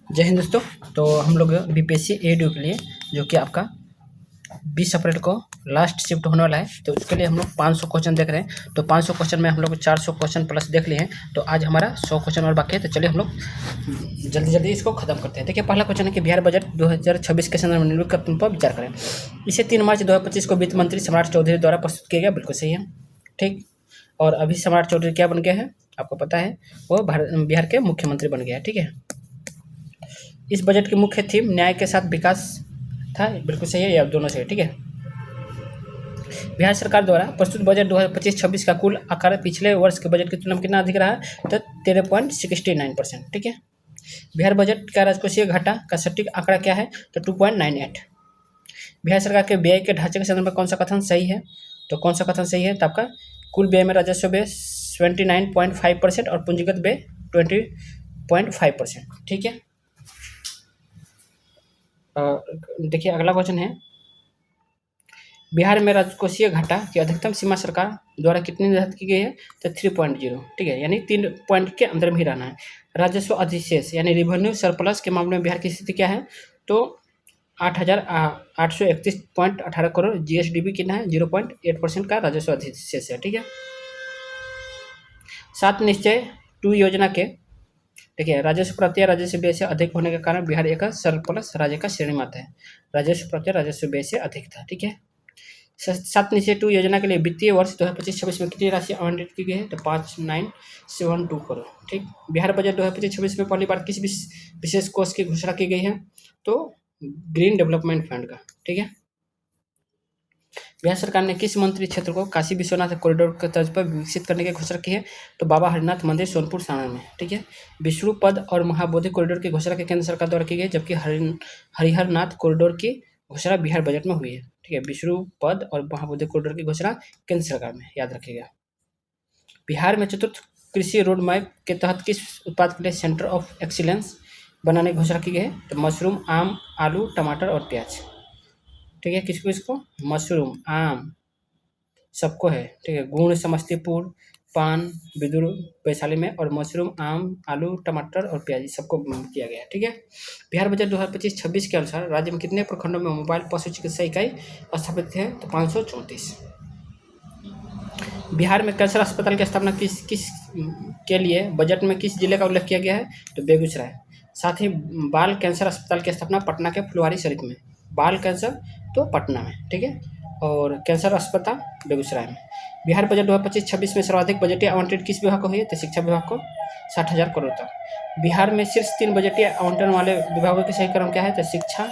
जय हिंद दोस्तों। तो हम लोग बीपीएससी एडू के लिए जो कि आपका 20 अप्रैल को लास्ट शिफ्ट होने वाला है, तो उसके लिए हम लोग 500 क्वेश्चन देख रहे हैं। तो 500 क्वेश्चन में हम लोग 400 क्वेश्चन प्लस देख लिए हैं। तो आज हमारा 100 क्वेश्चन और बाकी है। तो चलिए हम लोग जल्दी जल्दी इसको खत्म करते हैं। देखिए, पहला क्वेश्चन है कि बिहार बजट 2026 के संदर्भ में निम्नलिखित पर विचार करें। इसे 3 मार्च 2025 को वित्त मंत्री सम्राट चौधरी द्वारा प्रस्तुत किया गया। बिल्कुल सही है, ठीक। और अभी सम्राट चौधरी क्या बन गया है आपको पता है, वो बिहार के मुख्यमंत्री बन गया है, ठीक है। इस बजट की मुख्य थीम न्याय के साथ विकास था। बिल्कुल सही है, ये दोनों सही है, ठीक है। बिहार सरकार द्वारा प्रस्तुत बजट 2025-26 का कुल आकार पिछले वर्ष के बजट की तुलना में कितना अधिक रहा, तो 13.69%, ठीक है। बिहार बजट का राजकोषीय घाटा का सटीक आंकड़ा क्या है, तो 2.98। बिहार सरकार के व्यय के ढांचे के संदर्भ में कौन सा कथन सही है, तो कौन सा कथन सही है, तो आपका कुल व्यय में राजस्व व्यय 29.5% और पूंजीगत व्यय 20.5%, ठीक है। देखिए, अगला क्वेश्चन है, बिहार में राजकोषीय घाटा की अधिकतम सीमा सरकार द्वारा कितनी निर्धारित की गई है, तो 3.0, ठीक है, यानी 3 पॉइंट के अंदर में ही रहना है। राजस्व अधिशेष यानी रिवेन्यू सरप्लस के मामले में बिहार की स्थिति क्या है, तो 8,831.18 करोड़। जीएसडीपी कितना है, 0.8% का राजस्व अधिशेष है, ठीक है। 7 निश्चय 2 योजना के देखिए, राजस्व प्रत्यय राजस्व व्यय से अधिक होने के कारण बिहार एक सरप्लस राज्य का श्रेणी में आता है। राजस्व प्रत्यय राजस्व व्यय से अधिक था, ठीक है। 7 निश्चय 2 योजना के लिए वित्तीय वर्ष 2025-26 में कितनी राशि आवंटित की गई है, तो 5,972 करोड़, ठीक। बिहार बजट 2025-26 में पहली बार किस विशेष कोष की घोषणा की गई है, तो ग्रीन डेवलपमेंट फंड का, ठीक है। बिहार सरकार ने किस मंत्री क्षेत्र को काशी विश्वनाथ कॉरिडोर के तर्ज पर विकसित करने की घोषणा की है, तो बाबा हरिनाथ मंदिर सोनपुर सारण में, ठीक है। विष्णु पद और महाबोधि कॉरिडोर की घोषणा केंद्र सरकार द्वारा की गई, जबकि हरिहर नाथ कॉरिडोर की घोषणा बिहार बजट में हुई है, ठीक है। विष्णु पद और महाबोधि कॉरिडोर की घोषणा केंद्र सरकार में, याद रखिएगा। बिहार में चतुर्थ कृषि रोड मैप के तहत किस उत्पाद के लिए सेंटर ऑफ एक्सीलेंस बनाने की घोषणा की गई है, तो मशरूम, आम, आलू, टमाटर और प्याज, ठीक है। किसको किसको, मशरूम, आम सबको है, ठीक है। गुण समस्तीपुर, पान विदुर वैशाली में, और मशरूम, आम, आलू, टमाटर और प्याज सबको किया गया है, ठीक है। बिहार बजट 2025-26 के अनुसार राज्य में कितने प्रखंडों में मोबाइल पशु चिकित्सा इकाई स्थापित है, तो 534। बिहार में कैंसर अस्पताल की स्थापना किस किस के लिए बजट में किस जिले का उल्लेख किया गया है, तो बेगूसराय। साथ ही बाल कैंसर अस्पताल की स्थापना पटना के फुलवारीशरीफ में, बाल कैंसर तो पटना में, ठीक है, और कैंसर अस्पताल बेगूसराय में। बिहार बजट 2025-26 में सर्वाधिक बजटीय आवंटन किस विभाग को हुई है, तो शिक्षा विभाग को 60,000 करोड़ तक। बिहार में शीर्ष 3 बजटीय आवंटन वाले विभागों के सही क्रम क्या है, तो शिक्षा,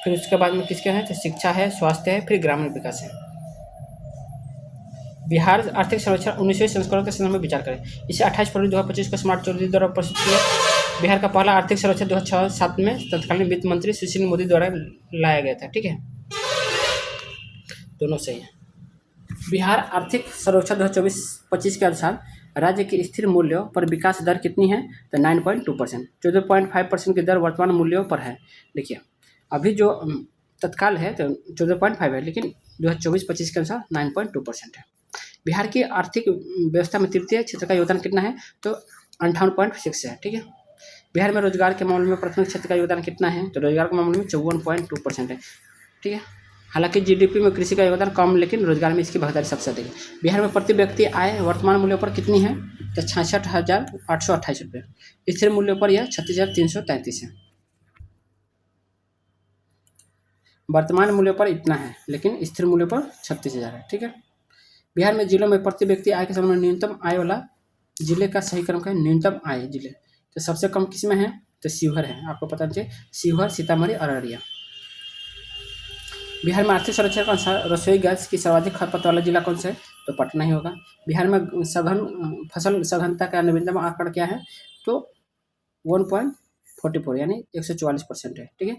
फिर उसके बाद में किसके हैं, तो शिक्षा है, स्वास्थ्य है, फिर ग्रामीण विकास है। बिहार आर्थिक सर्वेक्षण 19वें संस्करण के संदर्भ में विचार करें। इसे 28 फरवरी 2025 को सम्राट चौधरी द्वारा प्रस्तुत किया। बिहार का पहला आर्थिक सर्वेक्षण 2006-07 में तत्कालीन वित्त मंत्री सुशील मोदी द्वारा लाया गया था, ठीक है। दोनों सही है। बिहार आर्थिक सर्वेक्षण 2024-25 के अनुसार राज्य की स्थिर मूल्यों पर विकास दर कितनी है, तो 9.2%। 14.5% की दर वर्तमान मूल्यों पर है। देखिए, अभी जो तत्काल है तो 14.5 है, लेकिन 2024-25 के अनुसार 9.2% है। बिहार की आर्थिक व्यवस्था में तृतीय क्षेत्र का योगदान कितना है, तो 58.6 है, ठीक है। बिहार में रोजगार के मामले में प्राथमिक क्षेत्र का योगदान कितना है, तो रोजगार के मामले में 54.2% है, ठीक है। हालांकि जीडीपी में कृषि का योगदान कम, लेकिन रोजगार में इसकी भागीदारी सबसे अधिक है। बिहार में प्रति व्यक्ति आय वर्तमान मूल्यों पर कितनी है, तो 66,828 रुपये। स्थिर मूल्यों पर यह 36,333 है। वर्तमान मूल्यों पर इतना है, लेकिन स्थिर मूल्यों पर 36,000 है, ठीक है। बिहार में जिलों में प्रति व्यक्ति आय के संबंध में न्यूनतम आय वाला जिले का सही क्रम का है, न्यूनतम आय जिले, तो सबसे कम किस में है, तो शिवहर है, आपको पता चाहिए, शिवहर, सीतामढ़ी, अररिया। बिहार में आर्थिक सर्वेक्षण के अनुसार रसोई गैस की सर्वाधिक खपत वाला जिला कौन सा है, तो पटना ही होगा। बिहार में सघन फसल सघनता का नवीनतम आंकड़ा क्या है, तो 1.44 यानी 144% है, ठीक है।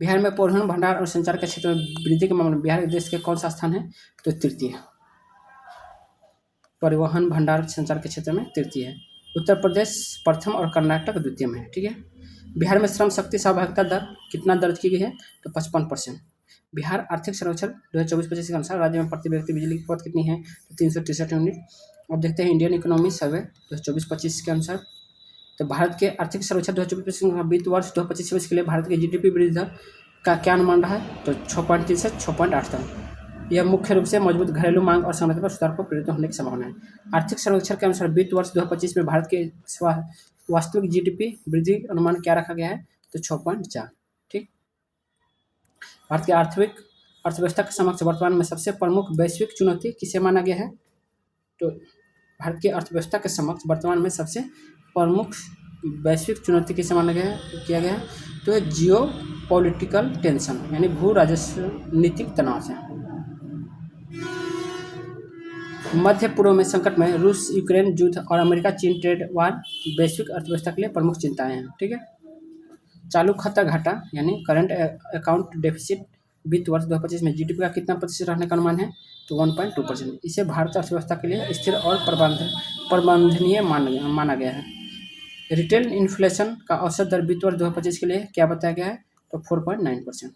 बिहार में परिवहन, भंडार और संचार के क्षेत्र में वृद्धि के मामले में बिहार देश के कौन सा स्थान है, तो तृतीय। परिवहन, भंडार, संचार के क्षेत्र में तृतीय है। उत्तर प्रदेश प्रथम और कर्नाटक द्वितीय में है, ठीक है। बिहार में श्रम शक्ति सहभागिता दर कितना दर्ज की गई है, तो 55%। बिहार आर्थिक सर्वेक्षण 2024-25 के अनुसार राज्य में प्रति व्यक्ति बिजली की खपत कितनी है, तो 363 यूनिट। अब देखते हैं इंडियन इकोनॉमी सर्वे 2024-25 के अनुसार तो भारत के आर्थिक सर्वेक्षण 2024 का वित्त वर्ष 2025 के लिए भारत की जीडीपी वृद्धि दर का क्या अनुमान रहा है? तो 6.3 से 6.8 तक। यह मुख्य रूप से मजबूत घरेलू मांग और संरचना पर सुधार को प्रेरित होने की संभावना है। आर्थिक सर्वेक्षण के अनुसार वित्त वर्ष 2025 में भारत के वास्तविक जीडीपी वृद्धि अनुमान क्या रखा गया है? तो 6.4। ठीक। भारत की अर्थव्यवस्था के समक्ष वर्तमान में सबसे प्रमुख वैश्विक चुनौती किसे माना गया है? तो भारत की अर्थव्यवस्था के समक्ष वर्तमान में सबसे प्रमुख वैश्विक चुनौती किसे माना किया गया है? तो जियो पॉलिटिकल टेंशन यानी भू राजस्व नीतिक तनाव से। मध्य पूर्व में संकट में रूस यूक्रेन युद्ध और अमेरिका चीन ट्रेड वार वैश्विक अर्थव्यवस्था के लिए प्रमुख चिंताएं हैं। ठीक है। चालू खाता घाटा यानी करंट अकाउंट डेफिसिट वित्त वर्ष 2025 में जीडीपी का कितना प्रतिशत रहने का अनुमान है? तो 1.2%। इसे भारतीय अर्थव्यवस्था के लिए स्थिर और प्रबंधनीय माना गया है। रिटेल इन्फ्लेशन का औसत दर वित्त वर्ष 2025 के लिए क्या बताया गया है? तो 4.9%।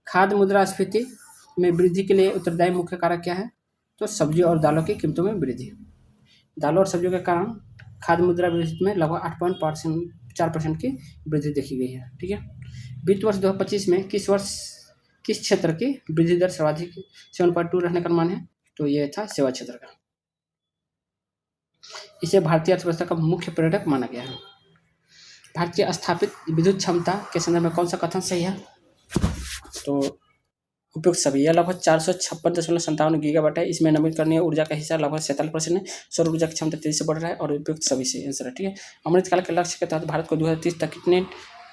खाद्य मुद्रास्फीति में वृद्धि के लिए उत्तरदायी मुख्य कारक क्या है? तो सब्जियों और दालों की कीमतों में वृद्धि। दालों और सब्जियों के कारण खाद्य मुद्रा वृद्धि में लगभग 8.4% की वृद्धि देखी गई है। ठीक है। वित्त वर्ष 2025 में किस क्षेत्र की वृद्धि दर सर्वाधिक 7.2 रहने का अनुमान है? तो यह था सेवा क्षेत्र का। इसे भारतीय अर्थव्यवस्था का मुख्य प्रेरक माना गया है। भारत की स्थापित विद्युत क्षमता के संदर्भ में कौन सा कथन सही है? तो उपयुक्त सभी। यह लगभग 456.57 गीगावाट है। इसमें नवीकरणीय ऊर्जा का हिस्सा लगभग 47% है। सौर ऊर्जा की क्षमता तेजी से बढ़ रहा है और उपयुक्त सभी से आंसर है। ठीक है। अमृतकाल के लक्ष्य के तहत भारत को 2030 तक कितने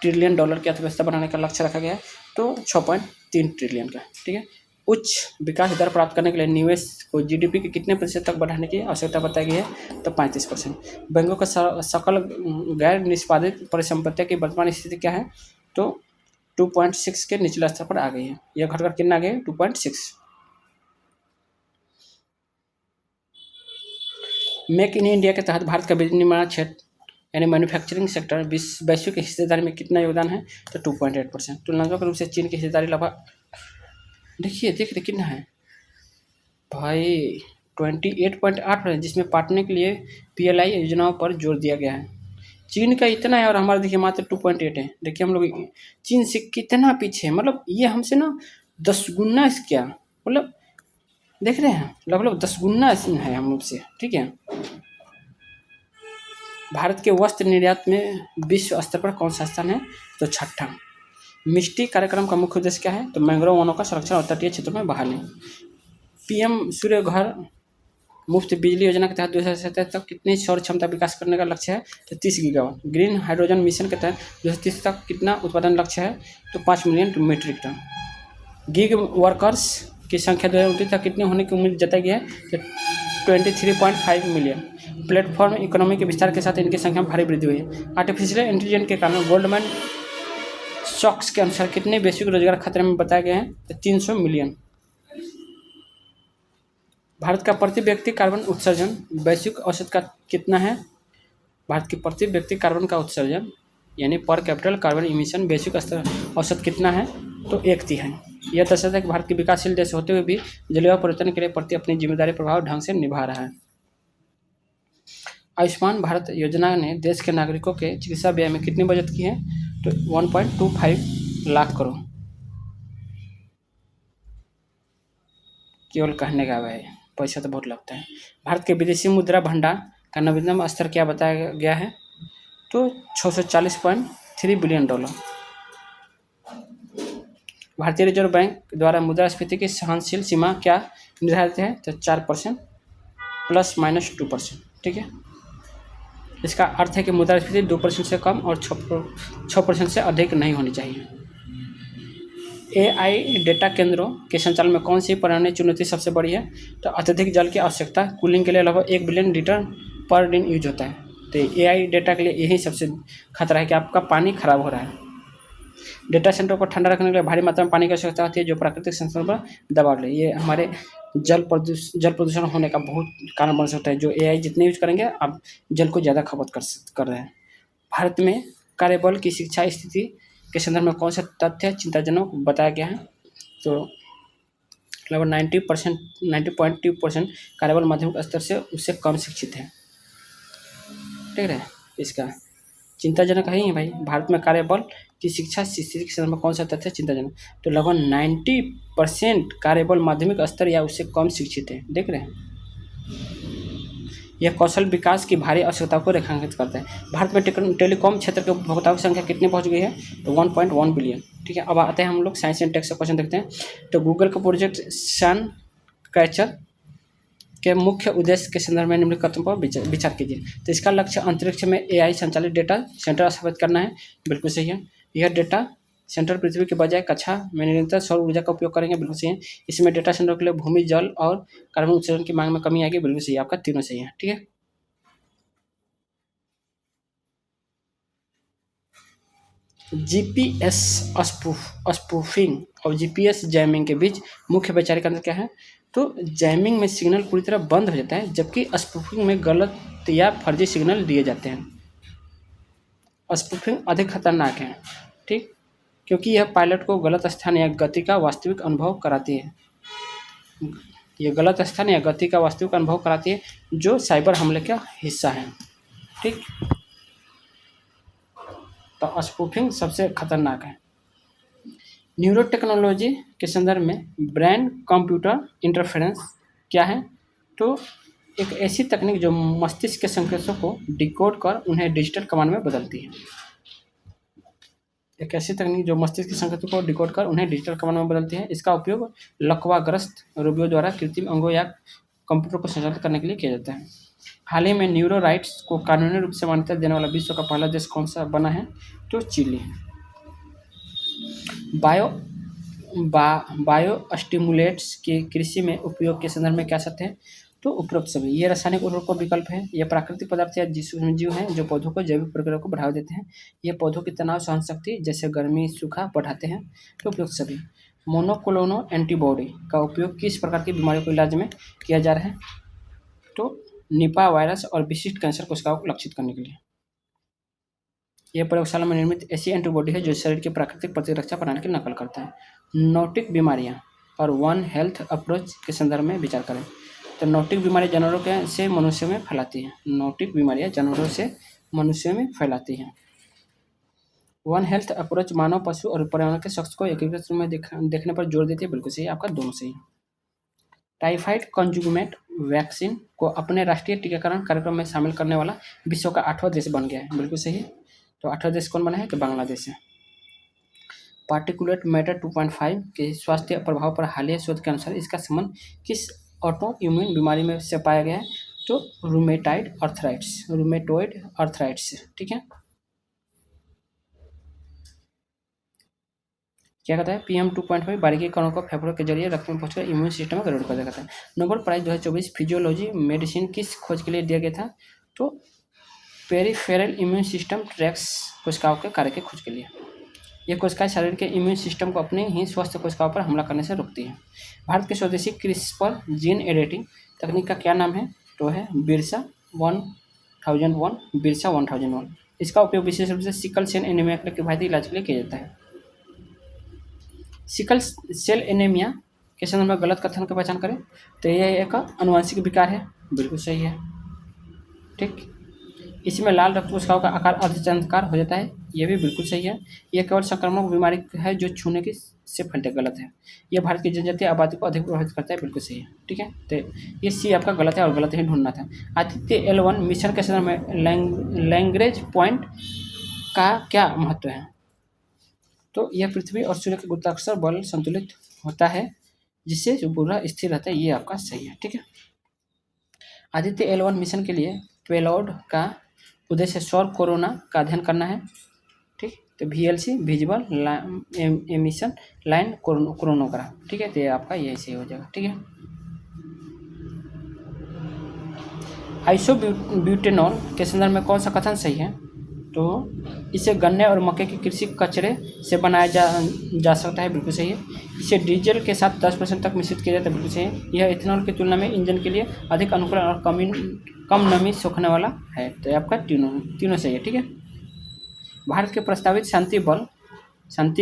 ट्रिलियन डॉलर की अर्थव्यवस्था बनाने का लक्ष्य रखा गया है? तो 6.3 ट्रिलियन का। ठीक है। उच्च विकास दर प्राप्त करने के लिए निवेश को जीडीपी के कितने प्रतिशत तक बढ़ाने की आवश्यकता बताई गई है? तो 35%। बैंकों का सकल गैर निष्पादित परिसंपत्तियों की वर्तमान स्थिति क्या है? तो 2.6 के निचले स्तर पर आ गई है। यह घटकर कितना आ गया है? 2.6। मेक इन इंडिया के तहत भारत का विनिर्माण क्षेत्र यानी मैन्युफैक्चरिंग सेक्टर वैश्विक हिस्सेदारी में कितना योगदान है? तो 2.8%। तुलनात्मक रूप से चीन की हिस्सेदारी लगभग देखिए कितना है भाई 28.8%, जिसमें पार्टनर के लिए पीएलआई योजनाओं पर जोर दिया गया है। चीन का इतना है और हमारा देखिए मात्र 2.8 है। देखिए हम लोग चीन से कितना पीछे है, मतलब ये हमसे ना 10 गुना क्या, मतलब देख रहे हैं लगभग 10 गुना है हम लोग से। ठीक है। भारत के वस्त्र निर्यात में विश्व स्तर पर कौन सा स्थान है? तो 6ठा। मिष्टी कार्यक्रम का मुख्य उद्देश्य क्या है? तो मैंग्रोव वनों का संरक्षण और तटीय क्षेत्रों में बहाली। पीएम सूर्य घर मुफ्त बिजली योजना के तहत 2027 तक कितनी सौर क्षमता विकास करने का लक्ष्य है? तो 30 गीगावाट। ग्रीन हाइड्रोजन मिशन के तहत 2030 तक कितना उत्पादन लक्ष्य है? तो 5 million metric ton. Gig workers की संख्या 2029 तक कितनी होने की उम्मीद जताई गई है? तो 23.5 मिलियन। प्लेटफॉर्म इकोनॉमी के विस्तार के साथ इनकी संख्या में भारी वृद्धि हुई है। आर्टिफिशियल इंटेलिजेंस के कारण गोल्डमैन सॉक्स के अनुसार कितने वैश्विक रोजगार खतरे में बताए गए हैं? तो 300 मिलियन। भारत का प्रति व्यक्ति कार्बन उत्सर्जन वैश्विक औसत का कितना है? भारत की प्रति व्यक्ति कार्बन का उत्सर्जन यानी पर कैपिटल कार्बन इमिशन वैश्विक स्तर औसत कितना है? तो 1/3। यह दर्शाता है कि भारत के विकासशील देश होते हुए भी जलवायु परिवर्तन के लिए प्रति अपनी जिम्मेदारी प्रभाव ढंग से निभा रहा है। आयुष्मान भारत योजना ने देश के नागरिकों के चिकित्सा व्यय में कितनी बचत की है? तो 1.25 लाख करोड़। केवल कहने का व्यय, पैसा तो बहुत लगता है। भारत के विदेशी मुद्रा भंडार का नवीनतम स्तर क्या बताया गया है? तो 640.3 बिलियन डॉलर। भारतीय रिजर्व बैंक द्वारा मुद्रास्फीति की सहनशील सीमा क्या निर्धारित है? तो 4% ±2%। ठीक है। इसका अर्थ है कि मुद्रास्फीति 2% से कम और 6% से अधिक नहीं होनी चाहिए। एआई डेटा केंद्रों के संचालन में कौन सी पर्यावरणीय चुनौती सबसे बड़ी है? तो अत्यधिक जल की आवश्यकता। कूलिंग के लिए लगभग 1 बिलियन लीटर पर दिन यूज होता है। तो एआई डेटा के लिए यही सबसे खतरा है कि आपका पानी खराब हो रहा है। डेटा सेंटर को ठंडा रखने के लिए भारी मात्रा में पानी की आवश्यकता होती है, जो प्राकृतिक संसाधनों पर दबाव ले। ये हमारे जल प्रदूषण होने का बहुत कारण बन सकता है। जो एआई जितने यूज करेंगे आप जल को ज़्यादा खपत कर रहे हैं। भारत में कार्यबल की शिक्षा स्थिति के संदर्भ में कौन सा तथ्य चिंताजनक बताया गया है? तो लगभग 90.2% कार्यबल माध्यमिक स्तर से उससे कम शिक्षित है। ठीक है। इसका चिंताजनक है ही भाई। भारत में कार्यबल की शिक्षा स्थिति के संदर्भ में कौन सा तथ्य चिंताजनक? तो लगभग 90% कार्यबल माध्यमिक स्तर या उससे कम शिक्षित है। देख रहे हैं, यह कौशल विकास की भारी आवश्यकताओं को रेखांकित करता है। भारत में टेलीकॉम क्षेत्र के उपभोक्ताओं की संख्या कितनी पहुंच गई है? तो 1.1 बिलियन। ठीक है, अब आते हैं हम लोग साइंस एंड टेक से क्वेश्चन देखते हैं। तो गूगल का प्रोजेक्ट सन कैचर के मुख्य उद्देश्य के संदर्भ में निम्नलिखित कथनों पर विचार कीजिए। तो इसका लक्ष्य अंतरिक्ष में AI संचालित डेटा सेंटर स्थापित करना है। बिल्कुल सही है। यह डेटा सेंटर पृथ्वी के बजाय कक्षा में निरंतर सौर ऊर्जा का उपयोग करेंगे। बिल्कुल सही है। इसमें डेटा सेंटर के लिए भूमि, जल और कार्बन उत्सर्जन की मांग में कमी आएगी। बिल्कुल सही है, आपका तीनों सही है। ठीक है, GPS स्पूफिंग और GPS जैमिंग के बीच मुख्य वैचारिक अंतर क्या है? तो जैमिंग में सिग्नल पूरी तरह बंद हो जाता है, जबकि स्पूफिंग में गलत या फर्जी सिग्नल दिए जाते हैं। स्पूफिंग अधिक खतरनाक है, ठीक, क्योंकि यह पायलट को गलत स्थान या गति का वास्तविक अनुभव कराती है। यह गलत स्थान या गति का वास्तविक अनुभव कराती है, जो साइबर हमले का हिस्सा है। ठीक, तो स्पूफिंग सबसे खतरनाक है। न्यूरो टेक्नोलॉजी के संदर्भ में ब्रेन कंप्यूटर इंटरफेरेंस क्या है? तो एक ऐसी तकनीक जो मस्तिष्क के संकेतों को डिकोड कर उन्हें डिजिटल कमांड में बदलती है। एक ऐसी तकनीक जो मस्तिष्क के संकेतों को डिकोड कर उन्हें डिजिटल कमांड में बदलती है। इसका उपयोग लकवाग्रस्त रोगियों द्वारा कृत्रिम अंगों या कंप्यूटर को संचालित करने के लिए किया जाता है। हाल ही में न्यूरो राइट्स को कानूनी रूप से मान्यता देने वाला विश्व का पहला देश कौन सा बना है? तो चिली। बायो स्टिमुलेट्स के कृषि में उपयोग के संदर्भ में क्या सत्य है? तो उपरोक्त सभी। ये रासायनिक उर्वरकों विकल्प है। ये प्राकृतिक पदार्थ या जीव हैं जो पौधों को जैविक प्रक्रिया को बढ़ावा देते हैं। ये पौधों की तनाव सहन शक्ति जैसे गर्मी, सूखा बढ़ाते हैं। तो उपरोक्त सभी। मोनोक्लोनल एंटीबॉडी का उपयोग किस प्रकार की बीमारियों के इलाज में किया जा रहा है? तो निपा वायरस और विशिष्ट कैंसर कोशिकाओं को लक्षित करने के लिए। यह प्रयोगशाला में निर्मित ऐसी एंटीबॉडी है जो शरीर की प्राकृतिक प्रतिरक्षा प्रणाली की नकल करता है। नोटिक बीमारियां और वन हेल्थ अप्रोच के संदर्भ में विचार करें। तो नोटिक बीमारी जानवरों से मनुष्यों में फैलाती है। नोटिक बीमारियां जानवरों से मनुष्यों में फैलाती हैं। वन हेल्थ अप्रोच मानव, पशु और पर्यावरण के शख्स को एकीकृत रूप में देखने पर जोर देती है। बिल्कुल सही, आपका दोनों सही। टाइफाइड कंजुगेट वैक्सीन को अपने राष्ट्रीय टीकाकरण कार्यक्रम में शामिल करने वाला विश्व का 8वां देश बन गया है। बिल्कुल सही है। तो 8वां देश कौन बना है? तो बांग्लादेश है। पार्टिकुलेट मैटर 2.5 के स्वास्थ्य प्रभाव पर हालिया शोध के अनुसार इसका संबंध किस ऑटो इम्यून बीमारी में से पाया गया है? तो रूमेटॉइड अर्थराइट्स। ठीक है, क्या कहता है? PM 2.5 बारीकी कणों को फेफड़ों के जरिए रक्त में पहुंचकर इम्यून सिस्टम में गड़बड़ कर देता है। नोबेल प्राइज 2024 फिजियोलॉजी मेडिसिन किस खोज के लिए दिया गया था? तो पेरिफेरल इम्यून सिस्टम ट्रैक्स कोशिकाओं के कार्य की खोज के लिए। यह कोशिकाएं शरीर के इम्यून सिस्टम को अपने ही स्वस्थ कोशिकाओं पर हमला करने से रोकती है। भारत के स्वदेशी क्रिस्पर जीन एडिटिंग तकनीक का क्या नाम है? तो है बिरसा 1001। इसका उपयोग विशेष रूप से सिकल सेल एनीमिया के किफायती इलाज के लिए किया जाता है। सिकल सेल एनीमिया के संदर्भ में गलत कथन की पहचान करें। तो यह एक आनुवंशिक विकार है। बिल्कुल सही है। ठीक, इसमें लाल रक्त कोशिकाओं का आकार अर्धचंद्राकार हो जाता है। यह भी बिल्कुल सही है। यह केवल संक्रामक बीमारी है जो छूने की से फैलते। गलत है। यह भारत की जनजातीय आबादी को अधिक प्रभावित करता है। बिल्कुल सही है। ठीक है, तो ये सी आपका गलत है और गलत ही ढूंढना था। आदित्य L1 मिशन के संदर्भ में लैग्रेंज पॉइंट का क्या महत्व है? तो यह पृथ्वी और सूर्य के गुरुत्वाकर्षण बल संतुलित होता है, जिससे जो पूरा स्थिर रहता है। ये आपका सही है। ठीक है, आदित्य L1 मिशन के लिए पेलोड का उद्देश्य सौर कोरोना का अध्ययन करना है। ठीक, तो VLC visible emission line coronagraph. ठीक है, तो ये आपका यही सही हो जाएगा। ठीक है, आइसोब्यूटेनॉल के संदर्भ में कौन सा कथन सही है? तो इसे गन्ने और मक्के के कृषि कचरे से बनाया जा सकता है। बिल्कुल सही है। इसे डीजल के साथ 10% तक मिश्रित किया जाता है। बिल्कुल सही है। यह इथेनॉल की तुलना में इंजन के लिए अधिक अनुकूल और कम नमी सोखने वाला है। तो आपका तीनों सही है। ठीक है, भारत के प्रस्तावित शांति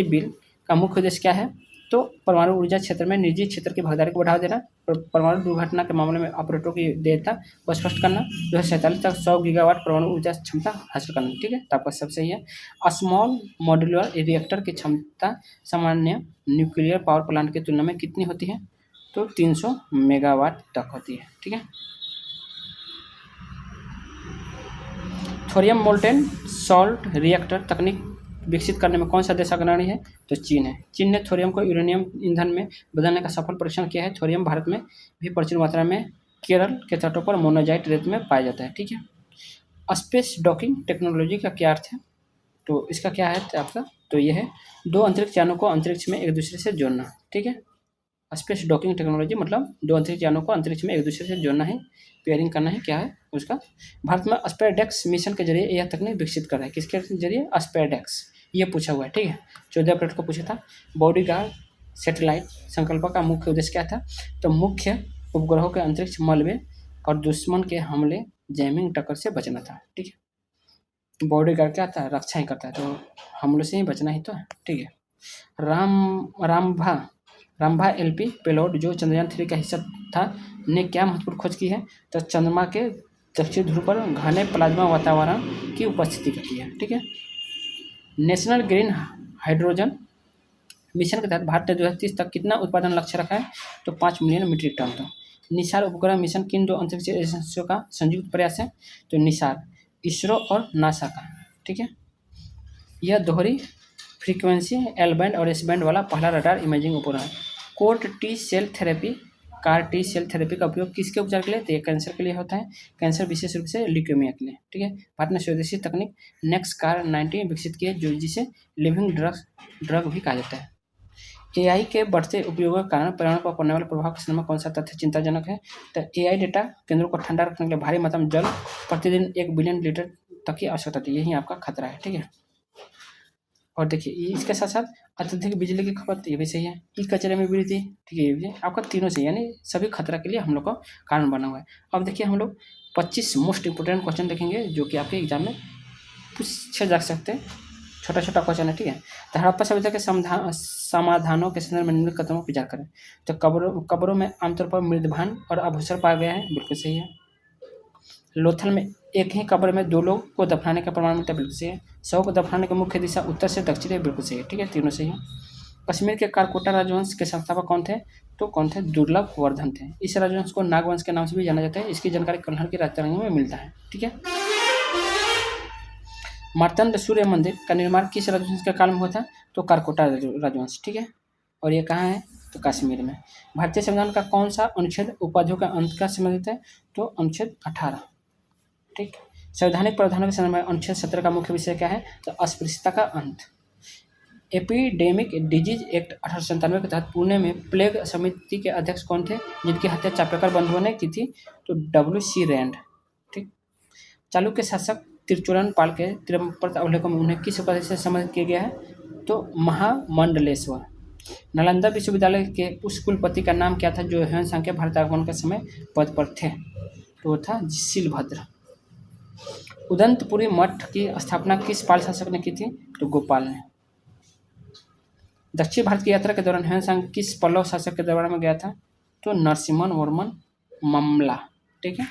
बिल का मुख्य उद्देश्य क्या है? तो परमाणु ऊर्जा क्षेत्र में निजी क्षेत्र की भागीदारी को बढ़ावा देना, परमाणु दुर्घटना के मामले में ऑपरेटरों की देयता को स्पष्ट करना, 2047 तक 100 गीगावाट परमाणु ऊर्जा क्षमता हासिल करना। ठीक है, तो आपका सब सही है। स्मॉल मॉड्यूलर रिएक्टर की क्षमता सामान्य न्यूक्लियर पावर प्लांट की तुलना में कितनी होती है? तो 300 मेगावाट तक होती है। ठीक है, थोरियम मोल्टेन सॉल्ट रिएक्टर तकनीक विकसित करने में कौन सा देश अग्रणी है? तो चीन है। चीन ने थोरियम को यूरेनियम ईंधन में बदलने का सफल परीक्षण किया है। थोरियम भारत में भी प्रचुर मात्रा में केरल के तटों पर मोनाजाइट रेत में पाया जाता है। ठीक है, स्पेस डॉकिंग टेक्नोलॉजी का क्या अर्थ है? तो इसका क्या है आपका? तो ये है 2 अंतरिक्ष यानों को अंतरिक्ष में एक दूसरे से जोड़ना। ठीक है, स्पेस डॉकिंग टेक्नोलॉजी मतलब 2 अंतरिक्ष यानों को अंतरिक्ष में एक दूसरे से जोड़ना है, पेयरिंग करना है। क्या है उसका? भारत में स्पेसडेक्स मिशन के जरिए यह तकनीक विकसित कर रहा है। किसके जरिए? स्पेसडेक्स, ये पूछा हुआ है। ठीक है, 14 अप्रैल को पूछा था। बॉडीगार्ड सैटेलाइट संकल्प का मुख्य उद्देश्य क्या था? तो मुख्य उपग्रहों के अंतरिक्ष मलबे और दुश्मन के हमले जैमिंग टक्कर से बचना था। ठीक है, बॉडीगार्ड क्या था? रक्षा ही करता है, तो हमलों से ही बचना ही तो है। ठीक है, रामभा एलपी पेलोड जो चंद्रयान 3 का हिस्सा था ने क्या महत्वपूर्ण खोज की है? तो चंद्रमा के दक्षिण ध्रुव पर घने प्लाज्मा वातावरण की उपस्थिति करती है। ठीक है, नेशनल ग्रीन हाइड्रोजन मिशन के तहत भारत ने 2030 तक कितना उत्पादन लक्ष्य रखा है? तो 5 मिलियन मीट्रिक टन। तो निसार उपग्रह मिशन किन 2 अंतरिक्ष एजेंसियों का संयुक्त प्रयास है? तो निसार इसरो और नासा का। ठीक है, यह दोहरी फ्रीक्वेंसी एल बैंड और एस बैंड वाला पहला रडार इमेजिंग उपग्रह है। कोर्ट टी सेल थेरेपी का उपयोग किसके उपचार के लिए? तो ये कैंसर के लिए होता है। कैंसर विशेष रूप से ल्यूकेमिया के लिए। ठीक है, भारत ने स्वदेशी तकनीक नेक्सकार 90 विकसित की है, जो जिसे लिविंग ड्रग भी कहा जाता है। एआई के बढ़ते उपयोग के कारण पर्यावरण पर पड़ने वाले प्रभाव के संदर्भ में कौन सा तथ्य चिंताजनक है? तो एआई डेटा केंद्रों को ठंडा रखने के लिए भारी मात्रा में जल प्रतिदिन 1 बिलियन लीटर तक की आवश्यकता होती है। यही आपका खतरा है। ठीक है, और देखिए इसके साथ साथ अत्यधिक बिजली की खपत, ये भी सही है। ई कचरे में वृद्धि, ठीक है, ये भी आपका तीनों सही, यानी सभी खतरा के लिए हम लोग का कारण बना हुआ है। अब देखिए हम लोग 25 मोस्ट इंपोर्टेंट क्वेश्चन देखेंगे जो कि आपके एग्जाम में पूछे जा सकते हैं। छोटा छोटा क्वेश्चन है। ठीक है, तो हड़प्पा सभ्यता के समाधानों के संदर्भ में निम्न कदमों पर विचार करें। तो कब्रों में आमतौर पर मृदभान और आभूषण पाया गया है, बिल्कुल सही है। लोथल में एक ही कब्र में 2 लोग को दफनाने का प्रमाण मिलता है, बिल्कुल सही है। शव को दफनाने की मुख्य दिशा उत्तर से दक्षिण है, बिल्कुल सही है। ठीक है, तीनों सही है। कश्मीर के कारकोटा राजवंश के संस्थापक कौन थे? तो कौन थे? दुर्लभ वर्धन थे। इस राजवंश को नागवंश के नाम से भी जाना जाता है। इसकी जानकारी कन्नड़ की राजतरंगी में मिलता है। ठीक है, मार्तंड सूर्य मंदिर का निर्माण किस राजवंश के काल में हुआ था? तो कारकोटा राजवंश। ठीक है, और ये कहाँ है? तो कश्मीर में। भारतीय संविधान का कौन सा अनुच्छेद उपाधियों का अंत का संबंधित है? तो अनुच्छेद 18। ठीक, संवैधानिक प्रावधानों के संदर्भ में अनुच्छेद 17 का मुख्य विषय क्या है? तो अस्पृश्यता का अंत। एपिडेमिक डिजीज एक्ट 1897 के तहत पुणे में प्लेग समिति के अध्यक्ष कौन थे जिनकी हत्या चापेकर बंधुओं ने की थी? तो W.C. रैंड। ठीक, चालुक्य शासक तिरुचुरन पाल के तिरुपति अवलेखों में उन्हें किस उपाधि से सम्मानित किया गया है? तो महामंडलेश्वर। नालंदा विश्वविद्यालय के उस कुलपति का नाम क्या था जो ह्वेन के भारत आगमन के समय पद पर थे? तो वो था शिलभद्र। उदंतपुरी मठ की स्थापना किस पाल शासक ने की थी? तो गोपाल ने। दक्षिण भारत की यात्रा के दौरान ह्वेन किस पल्लव शासक के दरबार में गया था? तो नरसिम्हन वर्मन ममला। ठीक है,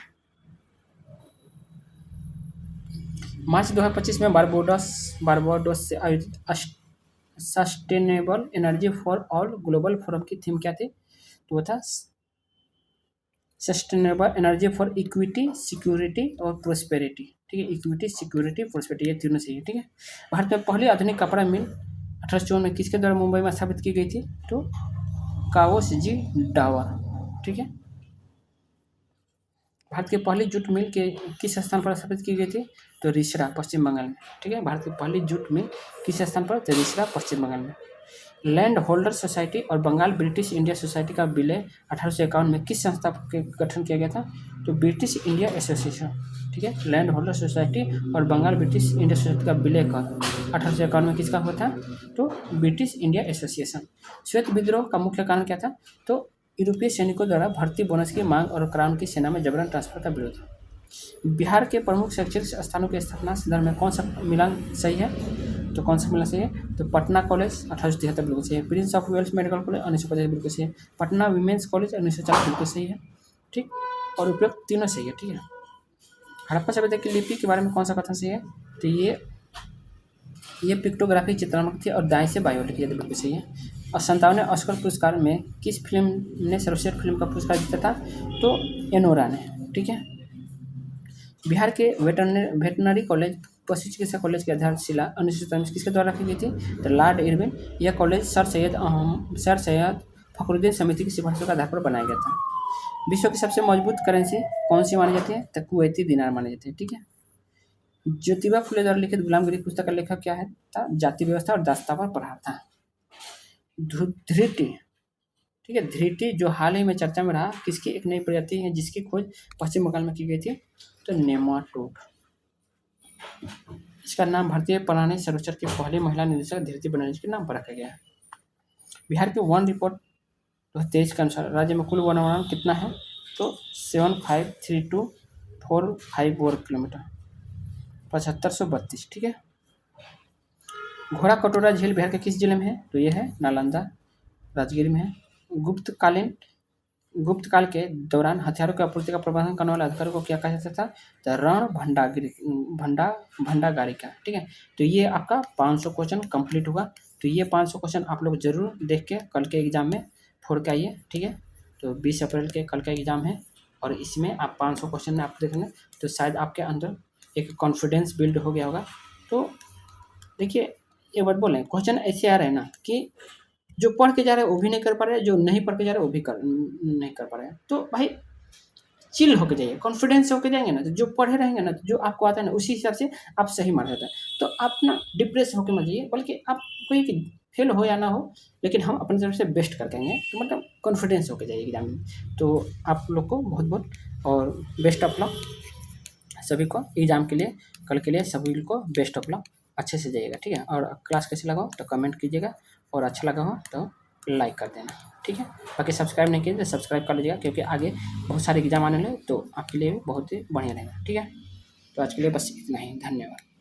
मार्च 2025 में बारबाडोस से आयोजित sustainable energy for all global forum की थीम क्या थी? तो वो था sustainable energy for equity, security और प्रोस्पेरिटी। ठीक है, इक्विटी, सिक्योरिटी, प्रोस्पेरिटी, ये तीनों सही है। ठीक है, भारत में पहली आधुनिक कपड़ा मिल 1854 में किसके द्वारा मुंबई में स्थापित की गई थी? तो काओसजी डावर। ठीक है, भारत की पहली जूट मिल के किस स्थान पर स्थापित की गई थी? तो रिसरा, पश्चिम बंगाल में। ठीक है, भारत की पहली जूट मिल किस स्थान पर? तो रिसरा, पश्चिम बंगाल में। लैंड होल्डर सोसाइटी और बंगाल ब्रिटिश इंडिया सोसाइटी का विलय 1851 में किस संस्था के गठन किया गया था? तो ब्रिटिश इंडिया एसोसिएशन। ठीक है, लैंड होल्डर सोसाइटी और बंगाल ब्रिटिश इंडिया सोसाइटी का विलय कर 1851 में किसका हुआ था? तो ब्रिटिश इंडिया एसोसिएशन। श्वेत विद्रोह का मुख्य कारण क्या था? तो यूरोपीय सैनिकों द्वारा भर्ती बोनस की मांग और क्राउन की सेना में जबरन ट्रांसफर का विरोध। बिहार के प्रमुख शैक्षणिक स्थानों की स्थापना संदर्भ में कौन सा मिलान सही है? तो कौन सा मिलना चाहिए? तो पटना कॉलेज 1873 बिल्कुल सही है। Prince of Wales medical college 1950 बिल्कुल सही है। पटना वीमेंस कॉलेज 1940 बिल्कुल सही है। ठीक, और उपयुक्त तीनों सही है। ठीक है। हड़प्पा सभ्यता की लिपि के बारे में कौन सा कथन सही है? तो ये पिक्टोग्राफी चित्रात्मक थी और दाएं से बाएं ओर लिखी जाती है, बिल्कुल सही है। और 57वें ऑस्कर पुरस्कार में किस फिल्म ने सर्वश्रेष्ठ फिल्म का पुरस्कार जीता था? तो एनोरा ने। ठीक है। बिहार के वेटरनरी कॉलेज पशु चिकित्सा कॉलेज की आधारशिला 1947 किसके द्वारा रखी गई थी? तो लॉर्ड इरविन। यह कॉलेज सर सैयद फखरुद्दीन समिति की सिफारिशों के आधार पर बनाया गया था। विश्व की सबसे मजबूत करेंसी कौन सी मानी जाती है? तो कुवैती दिनार मानी जाती है। ठीक है। ज्योतिबा फुले द्वारा लिखित गुलामगिरी पुस्तक का लेखक क्या है? था जाति व्यवस्था और दासता पर प्रहार था। धृति। ठीक है। धृति जो हाल ही में चर्चा में रहा, किसकी एक नई प्रजाति है जिसकी खोज पश्चिम बंगाल में की गई थी? तो नेमाटोड। इसका नाम भारतीय प्राणी सर्वेक्षण की पहली महिला निदेशक धृति बनर्जी के नाम पर रखा गया है। बिहार की वन रिपोर्ट 2023 के अनुसार राज्य में कुल वनावरण कितना है? तो 753245 वर्ग किलोमीटर, 7532। ठीक है। घोड़ा कटोरा झील बिहार के किस जिले में है? तो यह है नालंदा, राजगीर में है। गुप्त काल के दौरान हथियारों की आपूर्ति का प्रबंधन करने वाले अधिकारियों को क्या कहा जाता था? तो रण भंडागारिका। ठीक है। तो ये आपका 500 क्वेश्चन कंप्लीट हुआ। तो ये 500 क्वेश्चन आप लोग जरूर देख के कल के एग्जाम में फोड़ के आइए। ठीक है। तो 20 अप्रैल के कल का एग्जाम है और इसमें आप 500 क्वेश्चन आप देखेंगे तो शायद आपके अंदर एक कॉन्फिडेंस बिल्ड हो गया होगा। तो देखिए, एक बात बोलें, क्वेश्चन ऐसे आ रहे हैं ना कि जो पढ़ के जा रहे हैं वो भी नहीं कर पा रहे हैं, जो नहीं पढ़ के जा रहे हैं वो भी नहीं कर पा रहे हैं। तो भाई चिल होके जाइए, कॉन्फिडेंस होके जाएंगे ना, तो जो पढ़े रहेंगे ना, तो जो आपको आता है ना उसी हिसाब से आप सही मार जाता है। तो आप ना डिप्रेस होके मत जाइए, बल्कि आप कोई कि फेल हो या ना हो, लेकिन हम अपनी तरफ से बेस्ट करके आएंगे। तो मतलब कॉन्फिडेंस होके जाइए एग्जाम में। तो आप लोग को बहुत बहुत और बेस्ट ऑफ लक सभी को एग्जाम के लिए, कल के लिए सभी को बेस्ट ऑफ लक। अच्छे से जाइएगा। ठीक है। और क्लास कैसे लगा हो तो कमेंट कीजिएगा, और अच्छा लगा हो तो लाइक कर देना। ठीक है। बाकी सब्सक्राइब नहीं किए तो सब्सक्राइब कर लीजिएगा, क्योंकि आगे बहुत सारे एग्जाम आने लगे तो आपके लिए भी बहुत ही बढ़िया रहेगा। ठीक है। तो आज के लिए बस इतना ही। धन्यवाद।